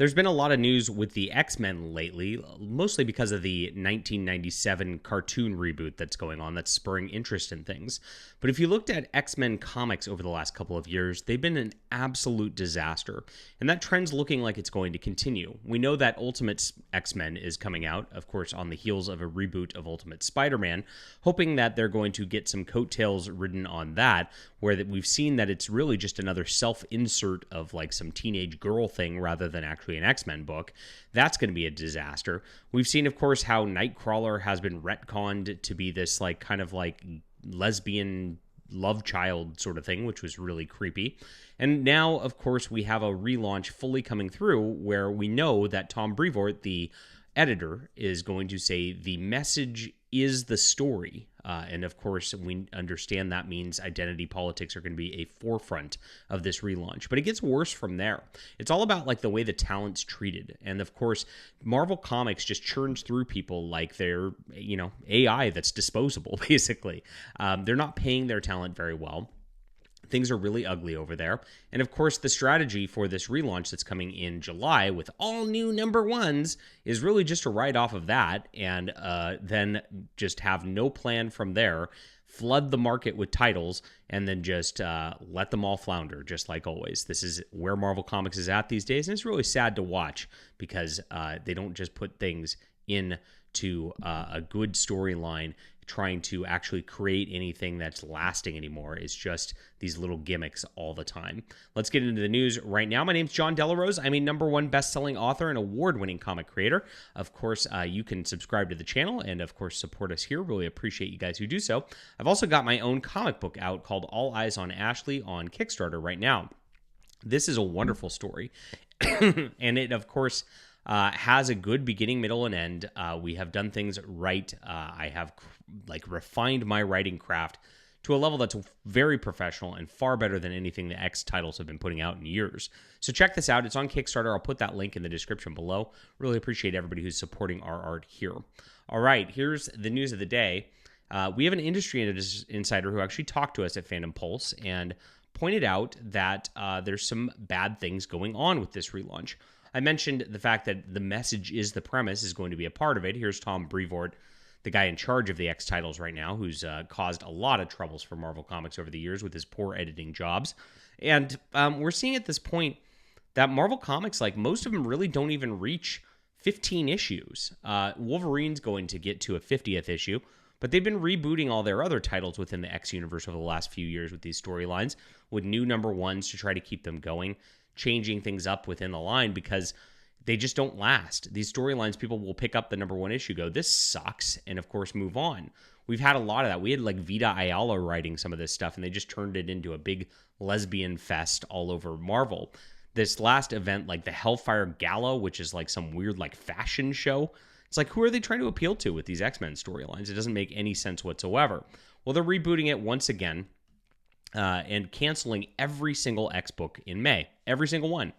There's been a lot of news with the X-Men lately, mostly because of the 1997 cartoon reboot that's going on that's spurring interest in things. But if you looked at X-Men comics over the last couple of years, they've been an absolute disaster. And that trend's looking like it's going to continue. We know that Ultimate X-Men is coming out, of course, on the heels of a reboot of Ultimate Spider-Man, hoping that they're going to get some coattails ridden on that, where we've seen that it's really just another self-insert of like some teenage girl thing rather than actually an X-Men book. That's going to be a disaster. We've seen, of course, how Nightcrawler has been retconned to be this like kind of like lesbian love child sort of thing, which was really creepy. And now, of course, we have a relaunch fully coming through where we know that Tom Brevoort, the editor, is going to say the message is the story. And of course, we understand that means identity politics are going to be a forefront of this relaunch. But it gets worse from there. It's all about like the way the talent's treated. And of course, Marvel Comics just churns through people like they're, AI that's disposable, basically. They're not paying their talent very well. Things are really ugly over there. And of course, the strategy for this relaunch that's coming in July with all new number ones is really just to ride off of that and then just have no plan from there, flood the market with titles, and then just let them all flounder, just like always. This is where Marvel Comics is at these days, and it's really sad to watch because they don't just put things into a good storyline trying to actually create anything that's lasting anymore. It's just these little gimmicks all the time. Let's get into the news right now. My name's John Delarose. I'm a #1 best-selling author and award-winning comic creator. Of course, you can subscribe to the channel and, of course, support us here. Really appreciate you guys who do so. I've also got my own comic book out called All Eyes on Ashley on Kickstarter right now. This is a wonderful story. And it, of course, has a good beginning, middle, and end. We have done things right. I have refined my writing craft to a level that's very professional and far better than anything the X titles have been putting out in years. So check this out. It's on Kickstarter. I'll put that link in the description below. Really appreciate everybody who's supporting our art here. All right, here's the news of the day. We have an industry insider who actually talked to us at Fandom Pulse and pointed out that there's some bad things going on with this relaunch. I mentioned the fact that the message is the premise is going to be a part of it. Here's Tom Brevoort, the guy in charge of the X titles right now, who's caused a lot of troubles for Marvel Comics over the years with his poor editing jobs. And we're seeing at this point that Marvel Comics, like most of them really don't even reach 15 issues. Wolverine's going to get to a 50th issue, but they've been rebooting all their other titles within the X universe over the last few years with these storylines, with new #1s to try to keep them going, changing things up within the line because they just don't last. These storylines, people will pick up the #1 issue, go, this sucks, and of course move on. We've had a lot of that. We had like Vita Ayala writing some of this stuff, and they just turned it into a big lesbian fest all over Marvel. This last event, like the Hellfire Gala, which is like some weird like fashion show, it's like, who are they trying to appeal to with these X-Men storylines? It doesn't make any sense whatsoever. Well, they're rebooting it once again, and canceling every single X book in May. Every single one.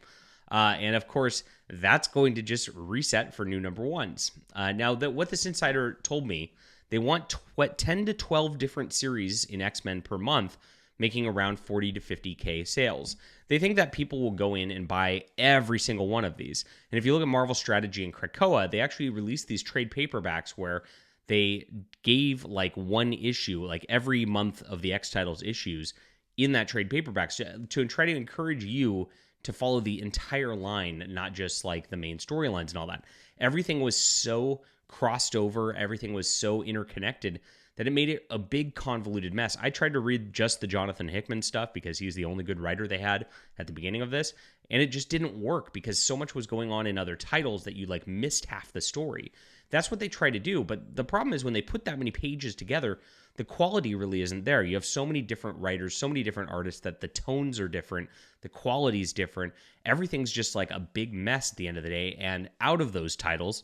And of course, that's going to just reset for new #1s. Now, what this insider told me, they want 10 to 12 different series in X-Men per month, making around 40 to 50K sales. They think that people will go in and buy every single one of these. And if you look at Marvel Strategy and Krakoa, they actually released these trade paperbacks where they gave like one issue, like every month of the X titles issues in that trade paperbacks to try to encourage you to follow the entire line, not just like the main storylines and all that. Everything was so crossed over, everything was so interconnected that it made it a big convoluted mess. I tried to read just the Jonathan Hickman stuff because he's the only good writer they had at the beginning of this, and it just didn't work because so much was going on in other titles that you like missed half the story. That's what they try to do, but the problem is when they put that many pages together, the quality really isn't there. You have so many different writers, so many different artists that the tones are different, the quality's different. Everything's just like a big mess at the end of the day, and out of those titles,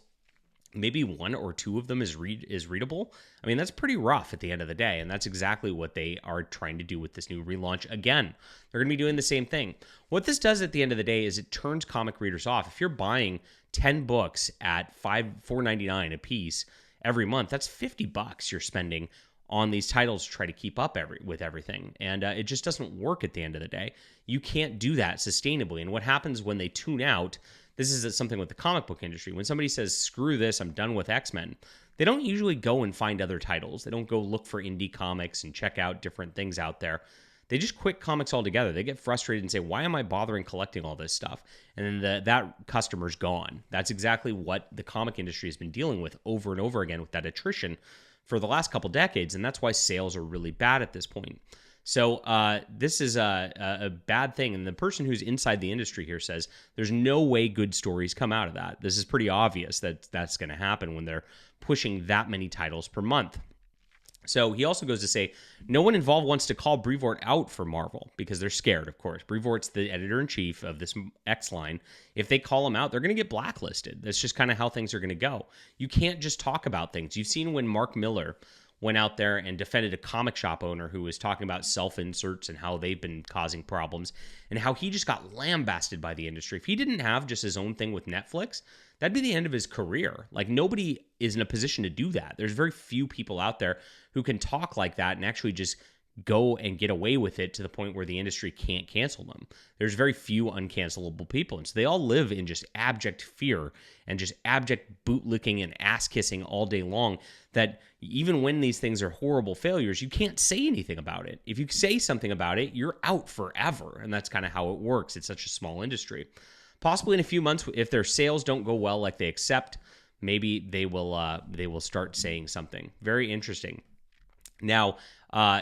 maybe one or two of them is readable. I mean, that's pretty rough at the end of the day, and that's exactly what they are trying to do with this new relaunch. Again, they're going to be doing the same thing. What this does at the end of the day is it turns comic readers off. If you're buying 10 books at $4.99 a piece every month, that's $50 you're spending on these titles to try to keep up with everything. And it just doesn't work at the end of the day. You can't do that sustainably. And what happens when they tune out, this is something with the comic book industry. When somebody says, screw this, I'm done with X-Men, they don't usually go and find other titles. They don't go look for indie comics and check out different things out there. They just quit comics altogether. They get frustrated and say, why am I bothering collecting all this stuff? And then that customer's gone. That's exactly what the comic industry has been dealing with over and over again with that attrition for the last couple decades. And that's why sales are really bad at this point. So this is a bad thing. And the person who's inside the industry here says there's no way good stories come out of that. This is pretty obvious that that's going to happen when they're pushing that many titles per month. So he also goes to say, no one involved wants to call Brevoort out for Marvel because they're scared, of course. Brevoort's the editor-in-chief of this X line. If they call him out, they're going to get blacklisted. That's just kind of how things are going to go. You can't just talk about things. You've seen when Mark Miller went out there and defended a comic shop owner who was talking about self-inserts and how they've been causing problems and how he just got lambasted by the industry. If he didn't have just his own thing with Netflix, that'd be the end of his career. Like, nobody is in a position to do that. There's very few people out there who can talk like that and actually just go and get away with it to the point where the industry can't cancel them. There's very few uncancelable people. And so they all live in just abject fear and just abject bootlicking and ass kissing all day long, that even when these things are horrible failures, you can't say anything about it. If you say something about it, you're out forever. And that's kind of how it works. It's such a small industry. Possibly in a few months, if their sales don't go well like they accept, maybe they will start saying something. Very interesting. Now,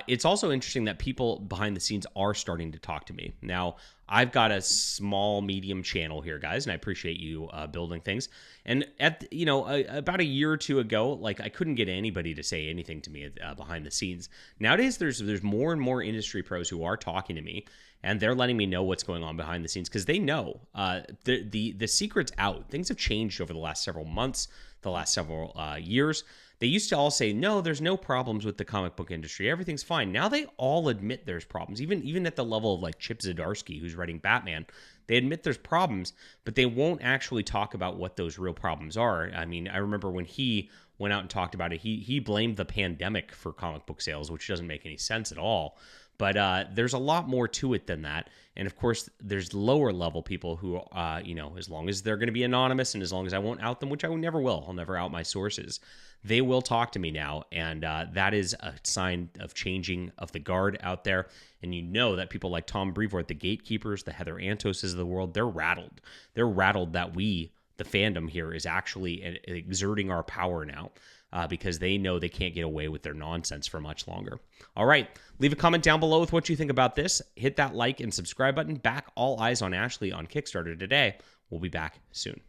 it's also interesting that people behind the scenes are starting to talk to me. Now, I've got a small, medium channel here, guys, and I appreciate you building things. And about a year or two ago, like, I couldn't get anybody to say anything to me behind the scenes. Nowadays, there's more and more industry pros who are talking to me, and they're letting me know what's going on behind the scenes because they know the secret's out. Things have changed over the last several months, the last several years. They used to all say, no, there's no problems with the comic book industry. Everything's fine. Now they all admit there's problems, even at the level of like Chip Zdarsky, who's writing Batman. They admit there's problems, but they won't actually talk about what those real problems are. I mean, I remember when he went out and talked about it, he blamed the pandemic for comic book sales, which doesn't make any sense at all. But there's a lot more to it than that. And of course, there's lower level people who, as long as they're going to be anonymous and as long as I won't out them, which I never will, I'll never out my sources, they will talk to me now. And that is a sign of changing of the guard out there. And you know that people like Tom Brevoort, the gatekeepers, the Heather Antoses of the world, they're rattled. They're rattled that we, the fandom here, is actually exerting our power now. Because they know they can't get away with their nonsense for much longer. All right, leave a comment down below with what you think about this. Hit that like and subscribe button. Back all eyes on Ashley on Kickstarter today. We'll be back soon.